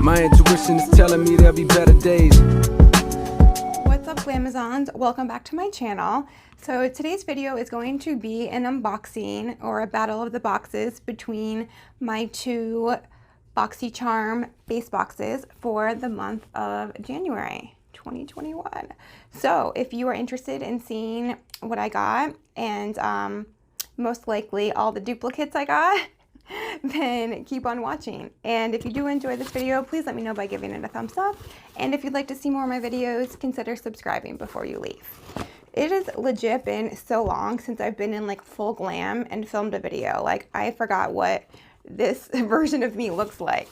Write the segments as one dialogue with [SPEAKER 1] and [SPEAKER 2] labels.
[SPEAKER 1] My intuition is telling me there'll be better days.
[SPEAKER 2] What's up, Glamazons? Welcome back to my channel. So today's video is going to be an unboxing or a battle of the boxes between my two Boxycharm base boxes for the month of January 2021. So if you are interested in seeing what I got and most likely all the duplicates I got, then keep on watching. And if you do enjoy this video, please let me know by giving it a thumbs up. And if you'd like to see more of my videos, consider subscribing before you leave. It has legit been so long since I've been in like full glam and filmed a video. Like, I forgot what this version of me looks like.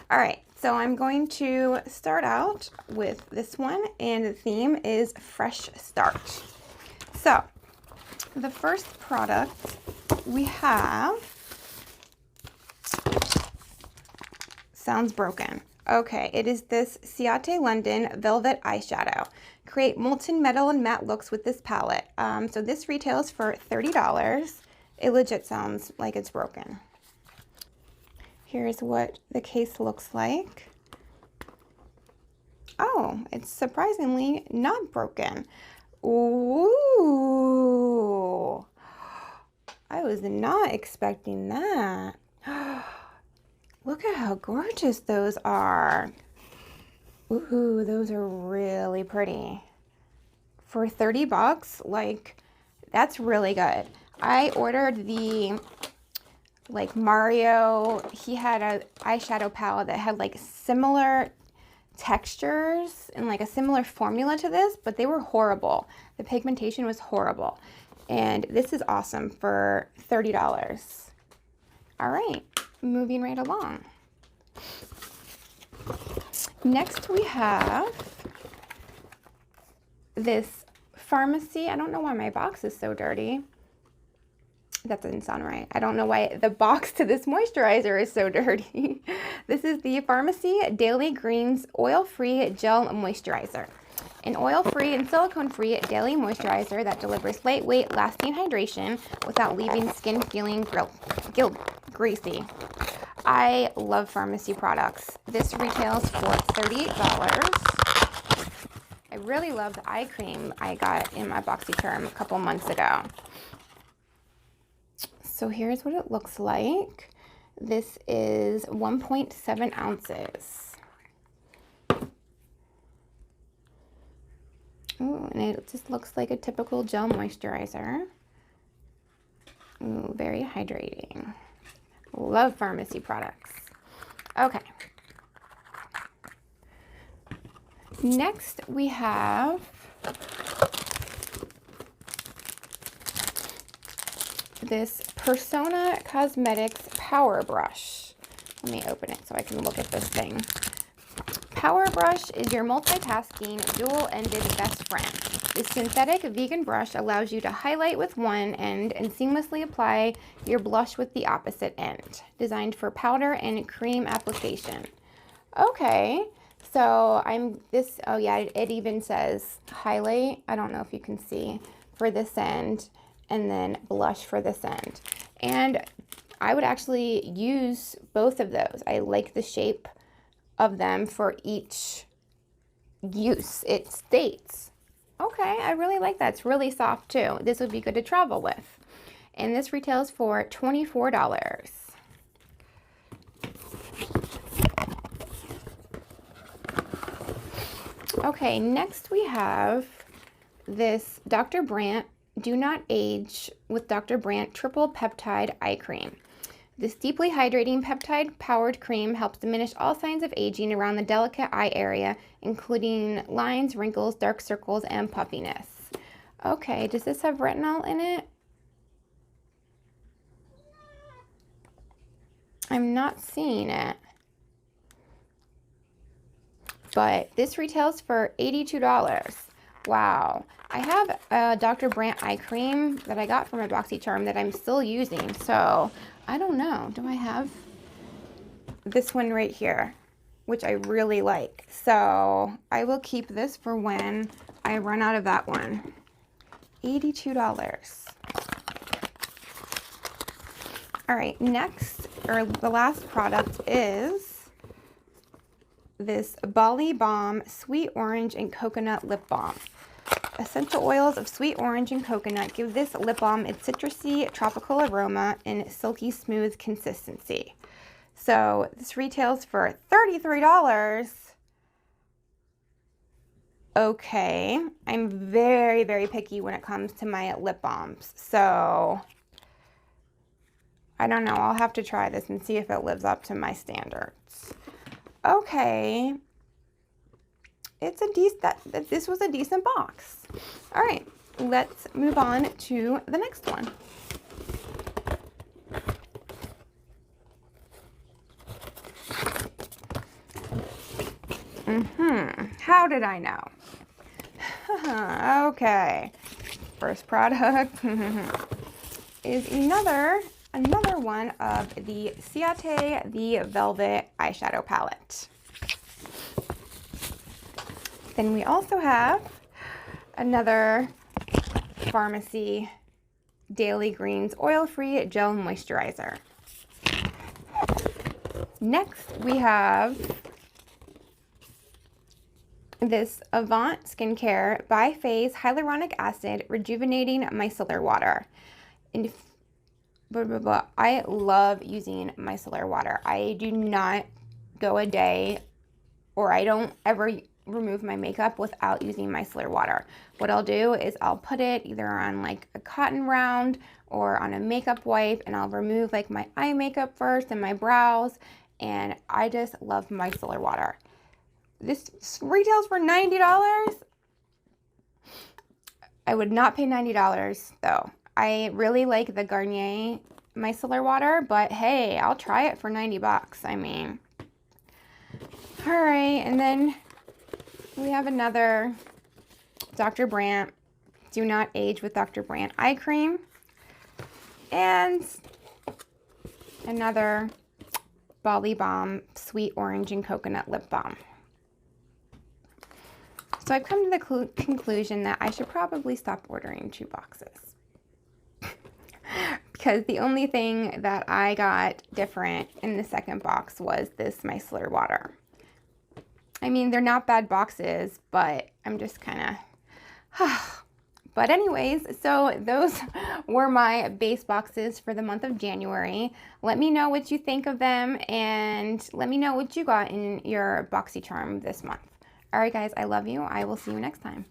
[SPEAKER 2] All right, so I'm going to start out with this one, and the theme is Fresh Start. So the first product we have sounds broken. Okay, it is this Ciate London Velvet Eyeshadow. Create molten metal and matte looks with this palette. So this retails for $30. It legit sounds like it's broken. Here's what the case looks like. Oh, it's surprisingly not broken. Ooh, I was not expecting that. Look at how gorgeous those are. Ooh, those are really pretty. For 30 bucks, like, that's really good. I ordered the, like, Mario, he had an eyeshadow palette that had, like, similar textures and, like, a similar formula to this, but they were horrible. The pigmentation was horrible. And this is awesome for $30. All right. Moving right along. Next we have this Pharmacy. I don't know why my box is so dirty. That doesn't sound right. I don't know why the box to this moisturizer is so dirty. This is the Pharmacy Daily Greens Oil-Free Gel Moisturizer. An oil-free and silicone-free daily moisturizer that delivers lightweight, lasting hydration without leaving skin feeling greasy. I love Pharmacy products. This retails for $38. I really love the eye cream I got in my Boxycharm a couple months ago. So here's what it looks like. This is 1.7 ounces. Ooh, and it just looks like a typical gel moisturizer. Ooh, very hydrating. Love Pharmacy products. Okay. Next we have this Persona Cosmetics Power Brush. Let me open it so I can look at this thing. Power Brush is your multitasking, dual-ended best friend. This synthetic vegan brush allows you to highlight with one end and seamlessly apply your blush with the opposite end. Designed for powder and cream application. Okay, so oh yeah, it even says highlight. I don't know if you can see, for this end, and then blush for this end. And I would actually use both of those. I like the shape of them for each use, it states. Okay, I really like that. It's really soft too. This would be good to travel with. And this retails for $24. Okay, next we have this Dr. Brandt Do Not Age with Dr. Brandt Triple Peptide Eye Cream. This deeply hydrating peptide-powered cream helps diminish all signs of aging around the delicate eye area, including lines, wrinkles, dark circles, and puffiness. Okay, does this have retinol in it? I'm not seeing it. But this retails for $82. Wow. I have a Dr. Brandt eye cream that I got from a Boxycharm that I'm still using, so I don't know. Do I have this one right here, which I really like? So I will keep this for when I run out of that one. $82. All right, next, or the last product is this Bali Balm Sweet Orange and Coconut Lip Balm. Essential oils of sweet orange and coconut give this lip balm its citrusy, tropical aroma and silky smooth consistency. So this retails for $33. Okay, I'm very, very picky when it comes to my lip balms. So I don't know, I'll have to try this and see if it lives up to my standards. Okay. This was a decent box. All right, let's move on to the next one. How did I know? Okay, first product is another one of the Ciate the Velvet Eyeshadow Palette. Then we also have another Pharmacy Daily Greens Oil-Free Gel Moisturizer. Next, we have this Avant Skincare by Phase Hyaluronic Acid Rejuvenating Micellar Water. And I love using micellar water. I do not go a day, or I don't ever remove my makeup without using micellar water. What I'll do is I'll put it either on like a cotton round or on a makeup wipe, and I'll remove like my eye makeup first and my brows, and I just love micellar water. This retails for $90. I would not pay $90 though. I really like the Garnier micellar water, but hey, I'll try it for 90 bucks. I mean, all right, and then we have another Dr. Brandt Do Not Age with Dr. Brandt eye cream, and another Bali Balm Sweet Orange and Coconut Lip Balm. So I've come to the conclusion that I should probably stop ordering 2 boxes. Because the only thing that I got different in the second box was this micellar water. I mean, they're not bad boxes, but I'm just kind of... But anyways, so those were my base boxes for the month of January. Let me know what you think of them, and let me know what you got in your Boxycharm this month. All right, guys, I love you. I will see you next time.